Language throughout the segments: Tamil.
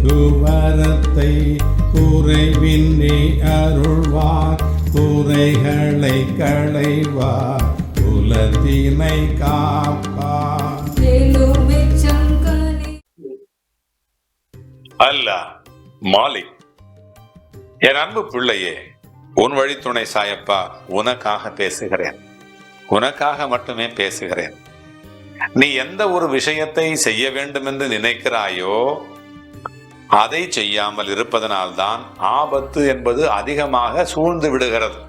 குவரத்தை குறைவின்றி அருள்வார், குறைகளை களைவார், குலத்தினை காப்பார். அல்லாஹ் மாலிக். என் அன்பு பிள்ளையே, உன் வழித்துணை சாயப்பா உனக்காக பேசுகிறேன், உனக்காக மட்டுமே பேசுகிறேன். நீ எந்த ஒரு விஷயத்தை செய்ய வேண்டும் என்று நினைக்கிறாயோ அதை செய்யாமல் இருப்பதனால்தான் ஆபத்து என்பது அதிகமாக சூழ்ந்து விடுகிறது.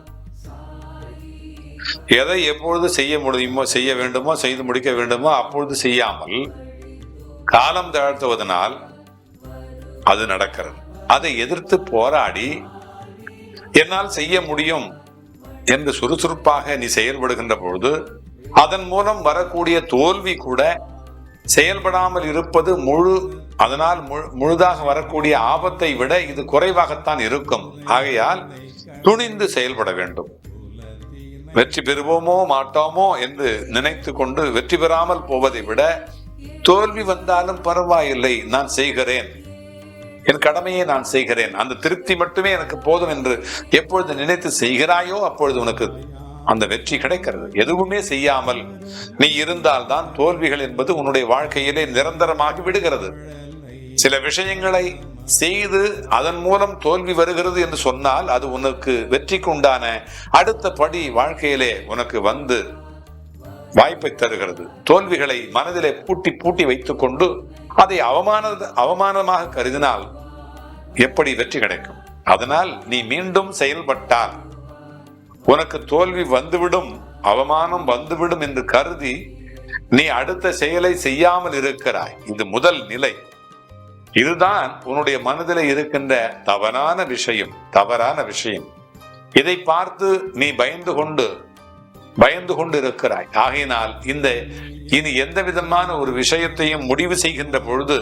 எதை எப்பொழுது செய்ய முடியுமோ, செய்ய வேண்டுமோ, செய்து முடிக்க வேண்டுமோ அப்பொழுது செய்யாமல் காலம் தாழ்த்துவதனால் அது நடக்கிறது. அதை எதிர்த்து போராடி என்னால் செய்ய முடியும் என்று சுறுசுறுப்பாக நீ செயல்படுகின்ற பொழுது அதன் மூலம் வரக்கூடிய தோல்வி கூட செயல்படாமல் இருப்பது அதனால் முழுதாக வரக்கூடிய ஆபத்தை விட இது குறைவாகத்தான் இருக்கும். ஆகையால் துணிந்து செயல்பட வேண்டும். வெற்றி பெறுவோமோ மாட்டோமோ என்று நினைத்து கொண்டு வெற்றி பெறாமல் போவதை விட தோல்வி வந்தாலும் பரவாயில்லை, நான் செய்கிறேன், என் கடமையை நான் செய்கிறேன், அந்த திருப்தி மட்டுமே எனக்கு போதும் என்று எப்பொழுது நினைத்து செய்கிறாயோ அப்பொழுது உனக்கு அந்த வெற்றி கிடைக்கிறது. எதுவுமே செய்யாமல் நீ இருந்தால்தான் தோல்விகள் என்பது உன்னுடைய வாழ்க்கையிலே நிரந்தரமாகி விடுகிறது. சில விஷயங்களை செய்து அதன் மூலம் தோல்வி வருகிறது என்று சொன்னால் அது உனக்கு வெற்றிக்கு உண்டான அடுத்த படி வாழ்க்கையிலே உனக்கு வந்து வாய்ப்பை தருகிறது. தோல்விகளை மனதிலே பூட்டி வைத்துக் கொண்டு அதை அவமானமாக கருதினால் எப்படி வெற்றி கிடைக்கும்? அதனால் நீ மீண்டும் செயல்பட்டால் உனக்கு தோல்வி வந்துவிடும், அவமானம் வந்துவிடும் என்று கருதி நீ அடுத்த செயலை செய்யாமல் இருக்கிறாய். இது முதல் நிலை. இதுதான் உன்னுடைய மனதில் இருக்கின்ற தவறான விஷயம். இதை பார்த்து நீ பயந்து கொண்டு இருக்கிறாய். ஆகையினால் இனி எந்த விதமான ஒரு விஷயத்தையும் முடிவு செய்கின்ற பொழுது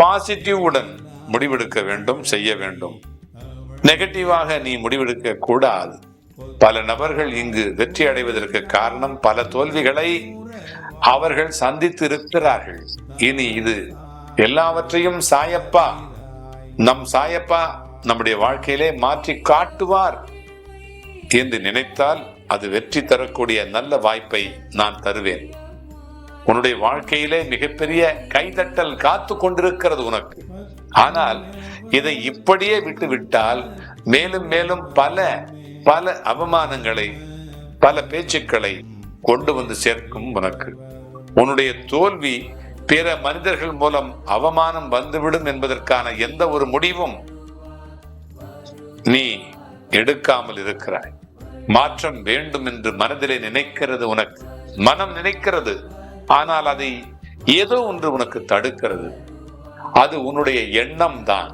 பாசிட்டிவுடன் முடிவெடுக்க வேண்டும், செய்ய வேண்டும். நெகட்டிவாக நீ முடிவெடுக்க கூடாது. பல நபர்கள் இங்கு வெற்றி அடைவதற்கு காரணம் பல தோல்விகளை அவர்கள் சந்தித்து இருக்கிறார்கள். இனி இது எல்லாவற்றையும் சாயப்பா நம்முடைய வாழ்க்கையிலே மாற்றி காட்டுவார் என்று நினைத்தால் அது வெற்றி தரக்கூடிய நல்ல வாய்ப்பை நான் தருவேன். உன்னுடைய வாழ்க்கையிலே மிகப்பெரிய கைதட்டல் காத்து கொண்டிருக்கிறது உனக்கு. ஆனால் இதை இப்படியே விட்டுவிட்டால் மேலும் மேலும் பல அவமானங்களை, பல பேச்சுக்களை கொண்டு வந்து சேர்க்கும் உனக்கு. உன்னுடைய தோல்வி பிற மனிதர்கள் மூலம் அவமானம் வந்துவிடும் என்பதற்கான எந்த ஒரு முடிவும் நீ எடுக்காமல் இருக்கிறாய். மாற்றம் வேண்டும் என்று மனதிலே நினைக்கிறது உனக்கு, மனம் நினைக்கிறது. ஆனால் அதை ஏதோ ஒன்று உனக்கு தடுக்கிறது. அது உன்னுடைய எண்ணம் தான்.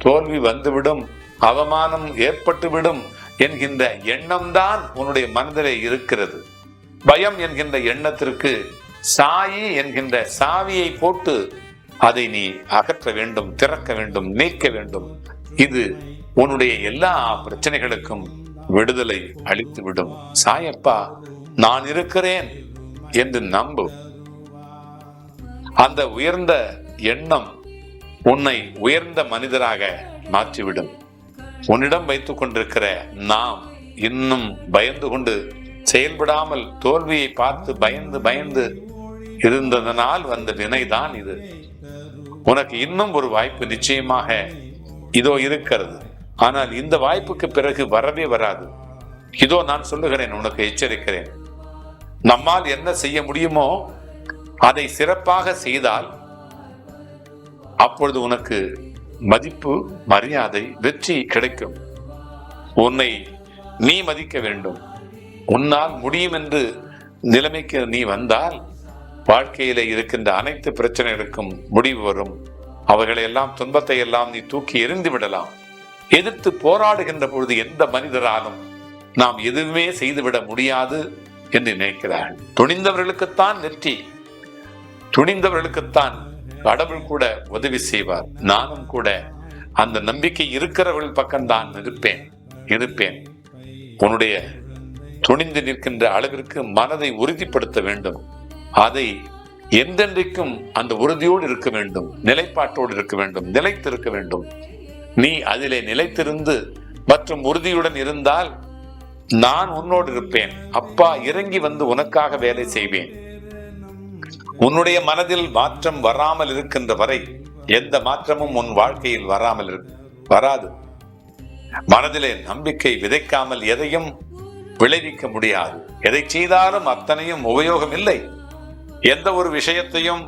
தோல்வி வந்துவிடும், அவமானம் ஏற்பட்டுவிடும் என்கின்ற எண்ணம் தான் உன்னுடைய மனதிலே இருக்கிறது. பயம் என்கின்ற எண்ணத்திற்கு சாயி என்கின்ற சாவியை போட்டு அதை நீ அகற்ற வேண்டும், திறக்க வேண்டும், நீக்க வேண்டும். இது உன்னுடைய எல்லா பிரச்சனைகளுக்கும் விடுதலை அளித்துவிடும். சாயப்பா நான் இருக்கிறேன் என்று நம்பு. அந்த உயர்ந்த எண்ணம் உன்னை உயர்ந்த மனிதராக மாற்றிவிடும். உன்னிடம் வைத்துக் கொண்டிருக்கிற நாம் இன்னும் பயந்து கொண்டு செயல்படாமல் தோல்வியை பார்த்து பயந்து இருந்ததனால் வந்த வினைதான் இது. உனக்கு இன்னும் ஒரு வாய்ப்பு நிச்சயமாக இதோ இருக்கிறது. ஆனால் இந்த வாய்ப்புக்கு பிறகு வரவே வராது. இதோ நான் சொல்லுகிறேன், உனக்கு எச்சரிக்கிறேன். நம்மால் என்ன செய்ய முடியுமோ அதை சிறப்பாக செய்தால் அப்பொழுது உனக்கு மதிப்பு, மரியாதை, வெற்றி கிடைக்கும். உன்னை நீ மதிக்க வேண்டும். உன்னால் முடியும் என்று நிலைமைக்கு நீ வந்தால் வாழ்க்கையில இருக்கின்ற அனைத்து பிரச்சனைகளுக்கும் முடிவு வரும். அவைகளை எல்லாம், துன்பத்தை எல்லாம் நீ தூக்கி எறிந்து விடலாம். எதிர்த்து போராடுகின்ற பொழுது எந்த மனிதராலும் நாம் எதுவுமே செய்துவிட முடியாது என்று நினைக்கிறார்கள். துணிந்தவர்களுக்குத்தான் வெற்றி, துணிந்தவர்களுக்குத்தான் கடவுள் கூட உதவி செய்வார். நானும் கூட அந்த நம்பிக்கை இருக்கிறவர்கள் பக்கம்தான் இருப்பேன். உன்னுடைய துணிந்து நிற்கின்ற அளவிற்கு மனதை உறுதிப்படுத்த வேண்டும். அதை எந்தென்றைக்கும் அந்த உறுதியோடு இருக்க வேண்டும், நிலைப்பாட்டோடு இருக்க வேண்டும், நிலைத்திருக்க வேண்டும். நீ அதிலே நிலைத்திருந்து மற்றும் உறுதியுடன் இருந்தால் நான் உன்னோடு இருப்பேன். அப்பா இறங்கி வந்து உனக்காக வேலை செய்வேன். உன்னுடைய மனதில் மாற்றம் வராமல் இருக்கின்ற வரை எந்த மாற்றமும் உன் வாழ்க்கையில் வராது. மனதிலே நம்பிக்கை விதைக்காமல் எதையும் விளைவிக்க முடியாது. எதை செய்தாலும் அத்தனையும் உபயோகம் இல்லை. எந்த ஒரு விஷயத்தையும்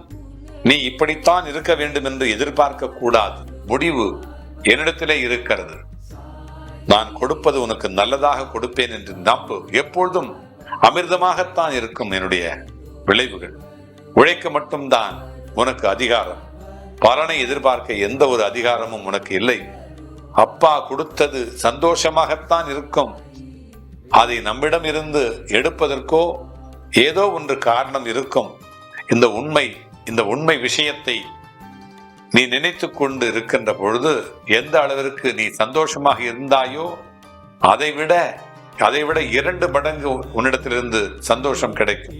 நீ இப்படித்தான் இருக்க வேண்டும் என்று எதிர்பார்க்க கூடாது. முடிவு என்னிடத்திலே இருக்கிறது. நான் கொடுப்பது உனக்கு நல்லதாக கொடுப்பேன் என்று நம்பு. எப்பொழுதும் அமிர்தமாகத்தான் இருக்கும் என்னுடைய விளைவுகள். உழைக்க மட்டும்தான் உனக்கு அதிகாரம். பலனை எதிர்பார்க்க எந்த ஒரு அதிகாரமும் உனக்கு இல்லை. அப்பா கொடுத்தது சந்தோஷமாகத்தான் இருக்கும். அதை நம்மிடம் இருந்து எடுப்பதற்கோ ஏதோ ஒன்று காரணம் இருக்கும். இந்த உண்மை விஷயத்தை நீ நினைத்து கொண்டு இருக்கின்ற பொழுது எந்த அளவிற்கு நீ சந்தோஷமாக இருந்தாயோ அதை விட 2 மடங்கு உன்னிடத்திலிருந்து சந்தோஷம் கிடைக்கும்.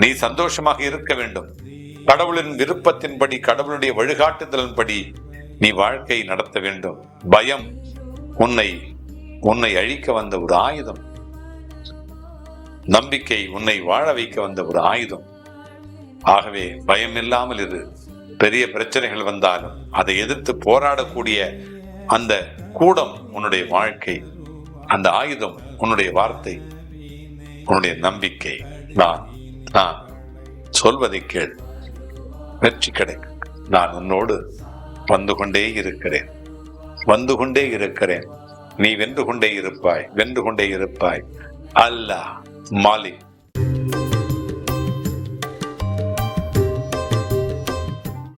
நீ சந்தோஷமாக இருக்க வேண்டும். கடவுளின் விருப்பத்தின்படி, கடவுளுடைய வழிகாட்டுதலின்படி நீ வாழ்க்கை நடத்த வேண்டும். பயம் உன்னை அழிக்க வந்த ஒரு ஆயுதம். நம்பிக்கை உன்னை வாழ வைக்க வந்த ஒரு ஆயுதம். ஆகவே பயம் இல்லாமல் இரு. பெரிய பிரச்சனைகள் வந்தாலும் அதை எதிர்த்து போராடக்கூடிய அந்த கூடம் உன்னுடைய வாழ்க்கை. அந்த ஆயுதம் உன்னுடைய வார்த்தை, உன்னுடைய நம்பிக்கை. நான் சொல்வதை கேள், வெற்றி கிடைக்கும். நான் உன்னோடு வந்து கொண்டே இருக்கிறேன். நீ வென்று கொண்டே இருப்பாய். அல்லாஹ் மாலிக்.